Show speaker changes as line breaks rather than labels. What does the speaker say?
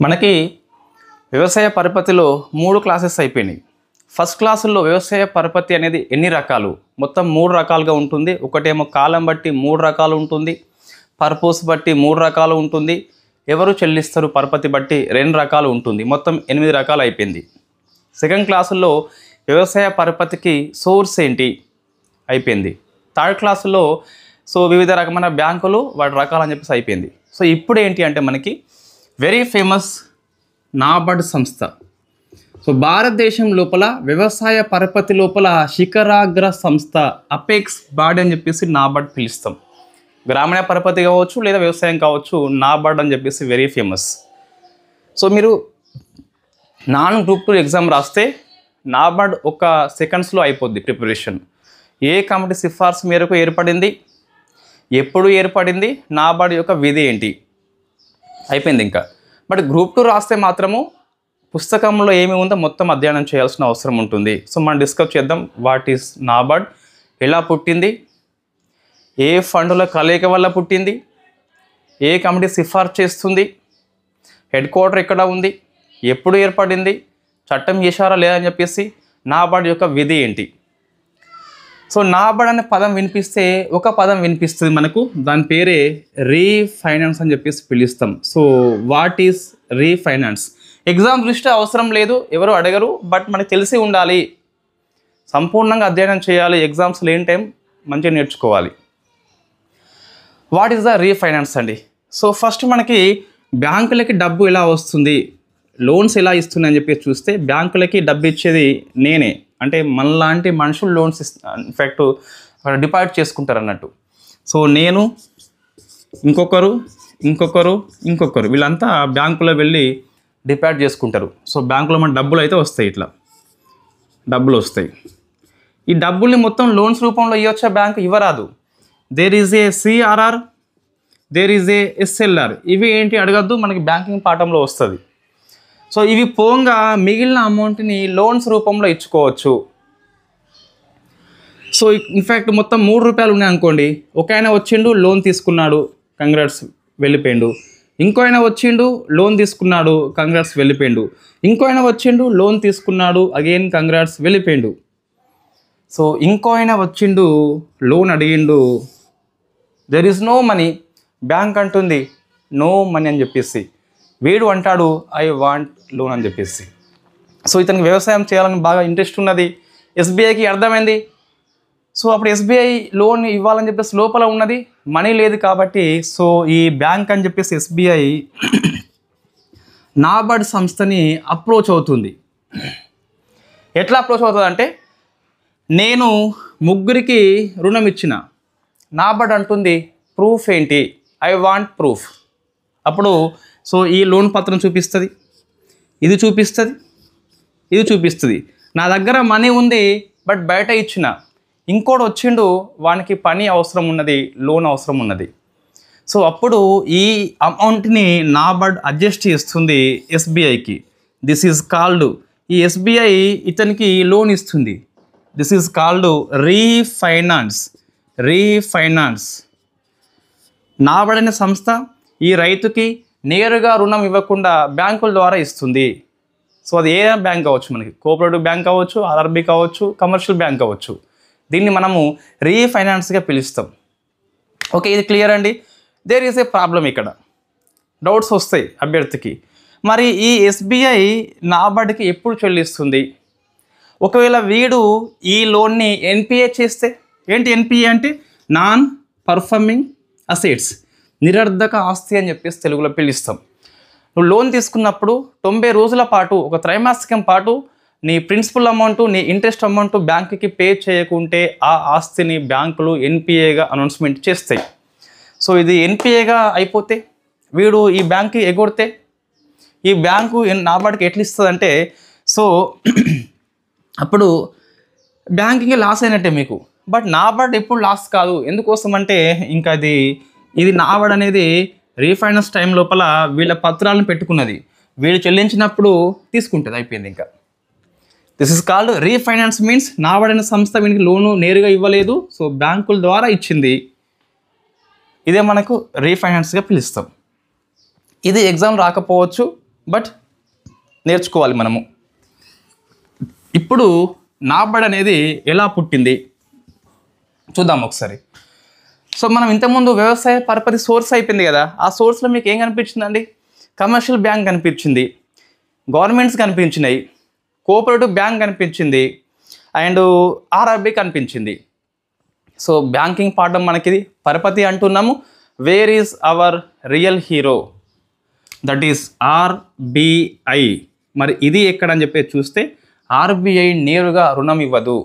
మనకి వ్యవసాయ పరపతిలో 3 క్లాసెస్ అయిపోయినాయి. ఫస్ట్ క్లాసుల్లో వ్యవసాయ పరపతి అనేది ఎన్ని రకాలు? మొత్తం 3 రకాలుగా ఉంటుంది. ఒకటేమో కాలం బట్టి 3 రకాలు ఉంటుంది, పర్పస్ బట్టి 3 రకాలు ఉంటుంది, ఎవరు చెల్లిస్తారు పరపతి బట్టి 2 రకాలు ఉంటుంది. మొత్తం 8 రకాలు అయిపోయింది. సెకండ్ క్లాసుల్లో వ్యవసాయ పరపతికి సోర్స్ ఏంటి అయిపోయింది. థర్డ్ క్లాసులో వివిధ రకమైన బ్యాంకులు వాటి రకాలు అని చెప్పేసి అయిపోయింది. ఇప్పుడు ఏంటి అంటే మనకి వెరీ ఫేమస్ నాబార్డ్ సంస్థ. భారతదేశం లోపల వ్యవసాయ పరపతి లోపల శిఖరాగ్ర సంస్థ అపెక్స్ బాడీ అని చెప్పేసి నాబార్డ్ పిలుస్తాం. గ్రామీణ పరపతి కావచ్చు లేదా వ్యవసాయం కావచ్చు, నాబార్డ్ అని చెప్పేసి వెరీ ఫేమస్. మీరు నాన్ గ్రూప్ 2 ఎగ్జామ్ రాస్తే నాబార్డ్ ఒక సెకండ్స్లో అయిపోద్ది ప్రిపరేషన్. ఏ కమిటీ సిఫార్సు మేరకు ఏర్పడింది, ఎప్పుడు ఏర్పడింది, నాబార్డ్ యొక్క విధి ఏంటి, అయిపోయింది ఇంకా. బట్ గ్రూప్ 2 రాస్తే మాత్రము పుస్తకంలో ఏమి ఉందో మొత్తం అధ్యయనం చేయాల్సిన అవసరం ఉంటుంది. మనం డిస్కస్ చేద్దాం. వాట్ ఈస్ నాబార్డ్, ఎలా పుట్టింది, ఏ ఫండుల కలయిక వల్ల పుట్టింది, ఏ కమిటీ సిఫార్సు చేస్తుంది, హెడ్ క్వార్టర్ ఎక్కడ ఉంది, ఎప్పుడు ఏర్పడింది, చట్టం చేశారా లేదా అని చెప్పేసి, నాబార్డ్ యొక్క విధి ఏంటి. నాబార్డ్ అనే పదం వినిపిస్తే ఒక పదం వినిపిస్తుంది మనకు, దాని పేరే రీఫైనాన్స్ అని చెప్పేసి పిలుస్తాం. What is refinance? ఎగ్జామ్ దృష్టి అవసరం లేదు, ఎవరు అడగరు, బట్ మనకు తెలిసి ఉండాలి, సంపూర్ణంగా అధ్యయనం చేయాలి, ఎగ్జామ్స్ లేని టైం మంచిగా నేర్చుకోవాలి. వాట్ ఈస్ ద రీఫైనాన్స్ అండి? ఫస్ట్ మనకి బ్యాంకులకి డబ్బు ఎలా వస్తుంది, లోన్స్ ఎలా ఇస్తుంది అని చెప్పి చూస్తే, బ్యాంకులకి డబ్బు ఇచ్చేది నేనే, అంటే మనలాంటి మనుషులు లోన్స్ ఇన్ఫ్యాక్ట్ డిపాజిట్ చేసుకుంటారు అన్నట్టు. నేను, ఇంకొకరు వీళ్ళంతా బ్యాంకులో వెళ్ళి డిపాజిట్ చేసుకుంటారు. బ్యాంకులో మన డబ్బులు అయితే వస్తాయి, ఇట్లా డబ్బులు వస్తాయి. ఈ డబ్బుల్ని మొత్తం లోన్స్ రూపంలో ఇవ్వచ్చా? బ్యాంకు ఇవ్వరాదు. There is a CRR, there is a SLR. ఇవి ఏంటి అడగద్దు, మనకి బ్యాంకింగ్ పాఠంలో వస్తుంది. ఇవి పోగా మిగిలిన అమౌంట్ని లోన్స్ రూపంలో ఇచ్చుకోవచ్చు. ఇన్ఫ్యాక్ట్ మొత్తం 3 రూపాయలు ఉన్నాయి అనుకోండి, ఒక ఆయన వచ్చిండు లోన్ తీసుకున్నాడు, కంగ్రాట్స్ వెళ్ళిపోయిండు. ఇంకో ఆయన వచ్చిండు లోన్ తీసుకున్నాడు, కంగ్రాట్స్ వెళ్ళిపోయిండు. ఇంకో ఆయన వచ్చిండు లోన్ తీసుకున్నాడు, అగైన్ కంగ్రాట్స్ వెళ్ళిపోయిండు. ఇంకో ఆయన వచ్చిండు లోన్ అడిగిండు, there is no money, bank అంటుంది నో మనీ అని చెప్పేసి, వీడు అంటాడు ఐ వాంట్ లోన్ అని చెప్పేసి. ఇతనికి వ్యవసాయం చేయాలని బాగా ఇంట్రెస్ట్ ఉన్నది. ఎస్బీఐకి అర్థమైంది. అప్పుడు ఎస్బీఐ లోన్ ఇవ్వాలని చెప్పేసి లోపల ఉన్నది, మనీ లేదు కాబట్టి ఈ బ్యాంక్ అని చెప్పేసి ఎస్బీఐ నాబార్డ్ సంస్థని అప్రోచ్ అవుతుంది. ఎట్లా అప్రోచ్ అవుతుంది అంటే, నేను 3 రుణం ఇచ్చిన, నాబార్డ్ అంటుంది ప్రూఫ్ ఏంటి, ఐ వాంట్ ప్రూఫ్. అప్పుడు ఈ లోన్ పత్రం చూపిస్తుంది, ఇది చూపిస్తుంది, ఇది చూపిస్తుంది. నా దగ్గర మనీ ఉంది బట్ బయట ఇచ్చిన, ఇంకోటి వచ్చిండు వానికి పని అవసరం ఉన్నది, లోన్ అవసరం ఉన్నది. అప్పుడు ఈ అమౌంట్ని నాబార్డ్ అడ్జస్ట్ చేస్తుంది ఎస్బీఐకి. దిస్ ఈజ్ కాల్డ్, ఈ ఎస్బీఐ ఇతనికి లోన్ ఇస్తుంది. This is called refinance. NABARD అనే సంస్థ ఈ రైతుకి నేరుగా రుణం ఇవ్వకుండా బ్యాంకుల ద్వారా ఇస్తుంది. అది ఏ బ్యాంక్ కావచ్చు, మనకి కోఆపరేటివ్ బ్యాంక్ కావచ్చు, ఆర్ఆర్బీ కావచ్చు, కమర్షియల్ బ్యాంక్ కావచ్చు. దీన్ని మనము రీఫైనాన్స్గా పిలుస్తాం. ఓకే, ఇది క్లియర్ అండి. There is a problem. ఇక్కడ డౌట్స్ వస్తాయి అభ్యర్థికి. మరి ఈ ఎస్బీఐ నాబార్డ్కి ఎప్పుడు చెల్లిస్తుంది? ఒకవేళ వీడు ఈ లోన్ని ఎన్పిఏ చేస్తే, ఏంటి ఎన్పిఏ అంటే నాన్ పర్ఫార్మింగ్ అసెట్స్, నిరర్ధక ఆస్తి అని చెప్పేసి తెలుగులో పిలుస్తాం. నువ్వు లోన్ తీసుకున్నప్పుడు 90 రోజుల పాటు, ఒక త్రైమాసికం పాటు నీ ప్రిన్సిపల్ అమౌంట్, నీ ఇంట్రెస్ట్ అమౌంట్ బ్యాంకుకి పే చేయకుంటే ఆ ఆస్తిని బ్యాంకులు ఎన్పిఏగా అనౌన్స్మెంట్ చేస్తాయి. ఇది ఎన్పిఏగా అయిపోతే, వీడు ఈ బ్యాంక్కి ఎగొడితే, ఈ బ్యాంకు నాబార్డ్కి ఎట్లా ఇస్తుంది అంటే, అప్పుడు బ్యాంకింగ్ లాస్ అయినట్టే మీకు. బట్ నాబార్డ్ ఎప్పుడు లాస్ కాదు. ఎందుకోసం అంటే, ఇంకా ఇది నాబార్డ్ అనేది రీఫైనాన్స్ టైం లోపల వీళ్ళ పత్రాలను పెట్టుకున్నది, వీళ్ళు చెల్లించినప్పుడు తీసుకుంటుంది, అయిపోయింది ఇంకా. This is called refinance. Means NABARD అనే సంస్థ వీనికి లోను నేరుగా ఇవ్వలేదు, బ్యాంకుల ద్వారా ఇచ్చింది. ఇదే మనకు రీఫైనాన్స్గా పిలుస్తాం. ఇది ఎగ్జామ్ రాకపోవచ్చు, బట్ నేర్చుకోవాలి మనము. ఇప్పుడు నాబార్డ్ అనేది ఎలా పుట్టింది చూద్దాం ఒకసారి. సో మనం ఇంతకుముందు వ్యవసాయ పరపతి సోర్స్ అయిపోయింది కదా, ఆ సోర్స్లో మీకు ఏం కనిపించిందండి? కమర్షియల్ బ్యాంక్ కనిపించింది, గవర్నమెంట్స్ కనిపించినాయి, కోఆపరేటివ్ బ్యాంక్ కనిపించింది, అండ్ ఆర్ఆర్బి కనిపించింది. సో బ్యాంకింగ్ పాఠం మనకిది పరపతి అంటున్నాము. Where is our real hero? That is RBI. మరి ఇది ఎక్కడని చెప్పి చూస్తే ఆర్బిఐ నేరుగా రుణం ఇవ్వదు.